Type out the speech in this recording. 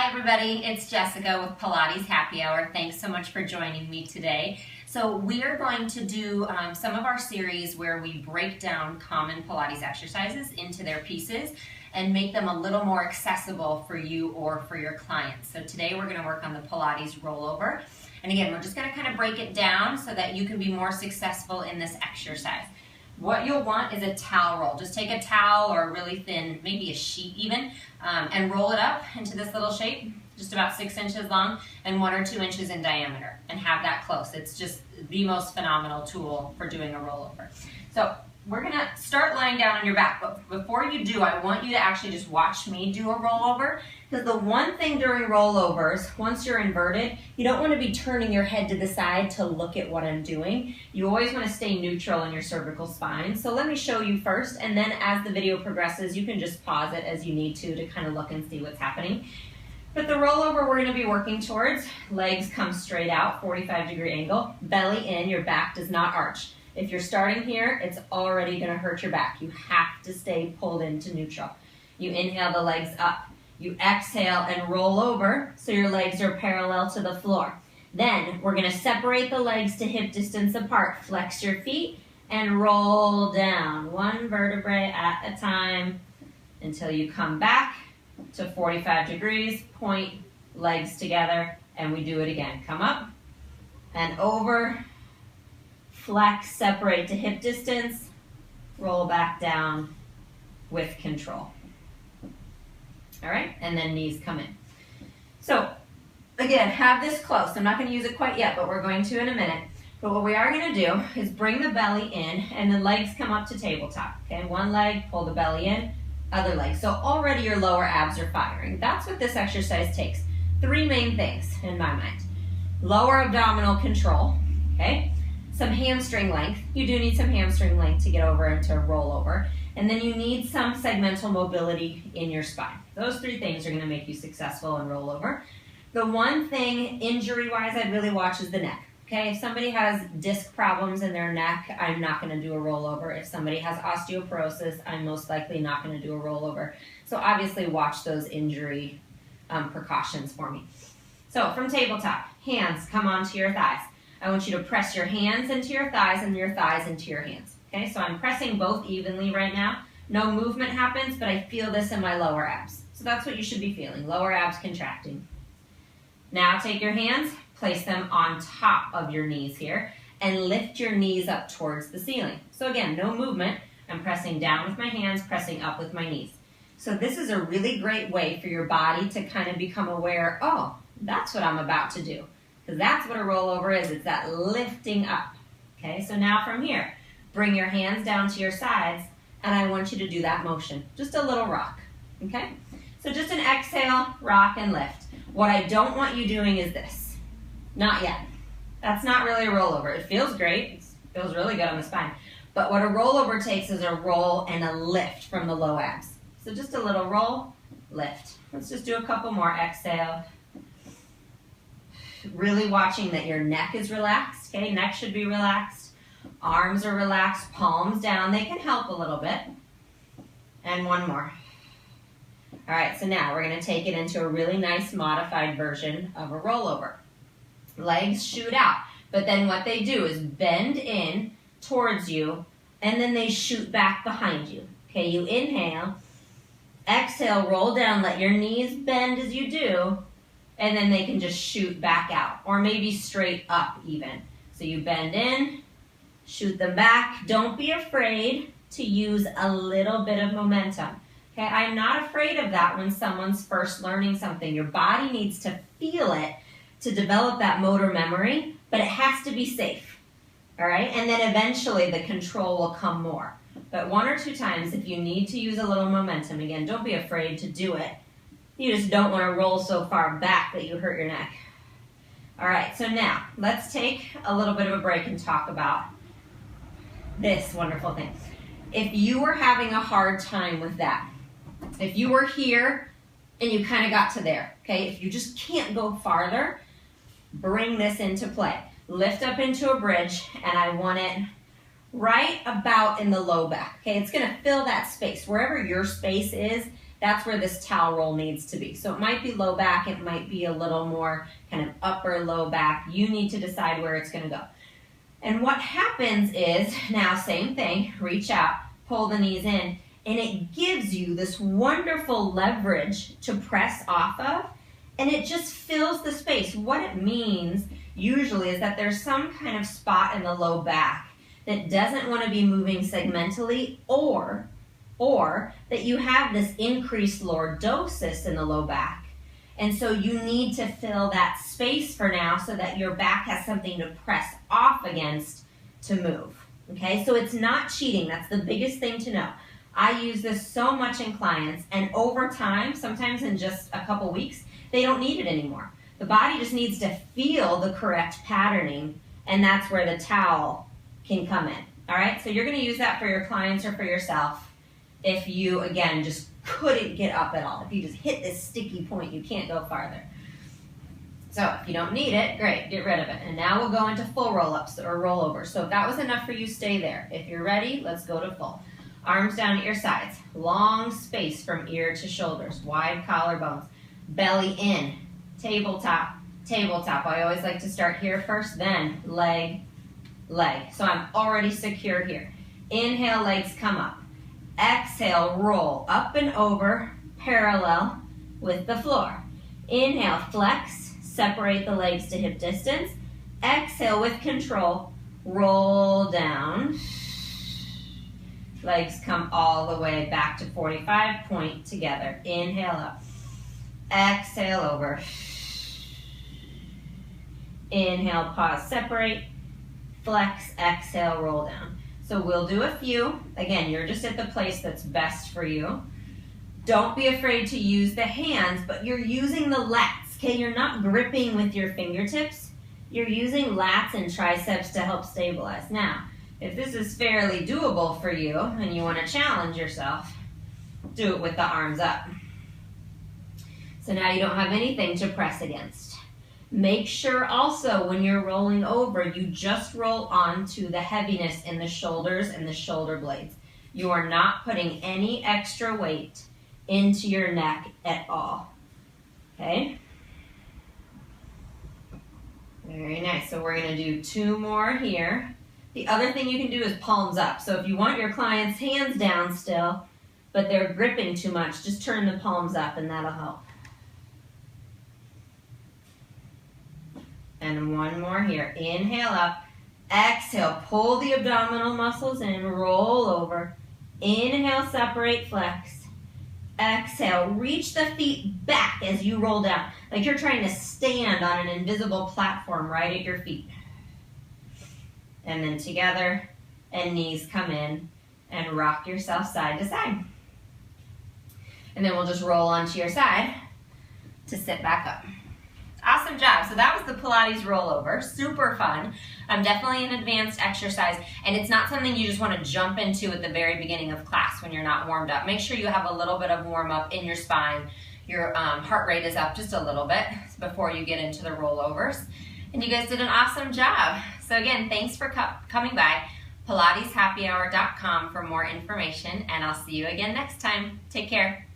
Hi everybody, it's Jessica with Pilates Happy Hour. Thanks so much for joining me today. So we are going to do some of our series where we break down common Pilates exercises into their pieces and make them a little more accessible for you or for your clients. So today we're going to work on the Pilates rollover. And again, we're just going to kind of break it down so that you can be more successful in this exercise. What you'll want is a towel roll. Just take a towel or a really thin, maybe a sheet even, and roll it up into this little shape, just about 6 inches long and 1 or 2 inches in diameter, and have that close. It's just the most phenomenal tool for doing a rollover. So we're gonna start lying down on your back, but before you do, I want you to actually just watch me do a rollover, because the one thing during rollovers, once you're inverted, you don't want to be turning your head to the side to look at what I'm doing. You always want to stay neutral in your cervical spine. So let me show you first, and then as the video progresses, you can just pause it as you need to kind of look and see what's happening. But the rollover we're going to be working towards, legs come straight out, 45-degree angle, belly in, your back does not arch. If you're starting here, it's already going to hurt your back. You have to stay pulled into neutral. You inhale the legs up. You exhale and roll over so your legs are parallel to the floor. Then we're going to separate the legs to hip distance apart. Flex your feet and roll down, one vertebrae at a time until you come back to 45 degrees, point legs together, and we do it again. Come up and over, flex, separate to hip distance, roll back down with control. All right, and then knees come in. So again, have this close. I'm not going to use it quite yet, but we're going to in a minute. But what we are going to do is bring the belly in and the legs come up to tabletop. Okay, one leg, pull the belly in, other leg. So already your lower abs are firing. That's what this exercise takes. 3 main things in my mind. Lower abdominal control, okay? Some hamstring length. You do need some hamstring length to get over into rollover. And then you need some segmental mobility in your spine. Those 3 things are going to make you successful in rollover. The one thing injury-wise I'd really watch is the neck. Okay, if somebody has disc problems in their neck, I'm not going to do a rollover. If somebody has osteoporosis, I'm most likely not going to do a rollover. So obviously watch those injury precautions for me. So from tabletop, hands come onto your thighs. I want you to press your hands into your thighs and your thighs into your hands. Okay, so I'm pressing both evenly right now. No movement happens, but I feel this in my lower abs. So that's what you should be feeling, lower abs contracting. Now take your hands, place them on top of your knees here, and lift your knees up towards the ceiling. So again, no movement. I'm pressing down with my hands, pressing up with my knees. So this is a really great way for your body to kind of become aware, oh, that's what I'm about to do. Because that's what a rollover is, it's that lifting up. Okay, so now from here, bring your hands down to your sides, and I want you to do that motion. Just a little rock, okay? So just an exhale, rock, and lift. What I don't want you doing is this. Not yet. That's not really a rollover. It feels great. It feels really good on the spine. But what a rollover takes is a roll and a lift from the low abs. So just a little roll, lift. Let's just do a couple more. Exhale. Really watching that your neck is relaxed. Okay, neck should be relaxed. Arms are relaxed, palms down. They can help a little bit. And one more. All right, so now we're going to take it into a really nice modified version of a rollover. Legs shoot out, but then what they do is bend in towards you, and then they shoot back behind you. Okay, you inhale, exhale, roll down, let your knees bend as you do, and then they can just shoot back out, or maybe straight up even. So you bend in, shoot them back. Don't be afraid to use a little bit of momentum. Okay, I'm not afraid of that when someone's first learning something. Your body needs to feel it to develop that motor memory, but it has to be safe. All right, and then eventually the control will come more. But 1 or 2 times, if you need to use a little momentum, again, don't be afraid to do it. You just don't want to roll so far back that you hurt your neck. All right, so now let's take a little bit of a break and talk about this wonderful thing. If you were having a hard time with that, if you were here and you kind of got to there, okay, if you just can't go farther, bring this into play. Lift up into a bridge, and I want it right about in the low back. Okay, it's going to fill that space. Wherever your space is, that's where this towel roll needs to be. So it might be low back, it might be a little more kind of upper low back. You need to decide where it's gonna go. And what happens is, now same thing, reach out, pull the knees in, and it gives you this wonderful leverage to press off of, and it just fills the space. What it means usually is that there's some kind of spot in the low back that doesn't want to be moving segmentally, or that you have this increased lordosis in the low back. And so you need to fill that space for now so that your back has something to press off against to move. Okay, so it's not cheating. That's the biggest thing to know. I use this so much in clients, and over time, sometimes in just a couple weeks, they don't need it anymore. The body just needs to feel the correct patterning, and that's where the towel can come in. All right, so you're going to use that for your clients or for yourself if you, again, just couldn't get up at all. If you just hit this sticky point, you can't go farther. So if you don't need it, great, get rid of it. And now we'll go into full roll-ups or rollovers. So if that was enough for you, stay there. If you're ready, let's go to full. Arms down at your sides. Long space from ear to shoulders. Wide collarbones. Belly in. Tabletop, tabletop. I always like to start here first, then leg, leg. So I'm already secure here. Inhale, legs come up. Exhale, roll up and over, parallel with the floor. Inhale, flex, separate the legs to hip distance. Exhale with control, roll down. Legs come all the way back to 45, point together. Inhale up. Exhale over. Inhale, pause, separate. Flex, exhale, roll down. So we'll do a few. Again, you're just at the place that's best for you. Don't be afraid to use the hands, but you're using the lats, okay? You're not gripping with your fingertips. You're using lats and triceps to help stabilize. Now, if this is fairly doable for you and you want to challenge yourself, do it with the arms up. So now you don't have anything to press against. Make sure also when you're rolling over, you just roll onto the heaviness in the shoulders and the shoulder blades. You are not putting any extra weight into your neck at all. Okay? Very nice. So we're going to do 2 more here. The other thing you can do is palms up. So if you want your client's hands down still, but they're gripping too much, just turn the palms up and that'll help. And 1 more here. Inhale up. Exhale. Pull the abdominal muscles in. Roll over. Inhale. Separate. Flex. Exhale. Reach the feet back as you roll down. Like you're trying to stand on an invisible platform right at your feet. And then together. And knees come in. And rock yourself side to side. And then we'll just roll onto your side to sit back up. Awesome job. So that was the Pilates rollover. Super fun. Definitely an advanced exercise, and it's not something you just want to jump into at the very beginning of class when you're not warmed up. Make sure you have a little bit of warm up in your spine. Your heart rate is up just a little bit before you get into the rollovers. And you guys did an awesome job. So again, thanks for coming by. PilatesHappyHour.com for more information, and I'll see you again next time. Take care.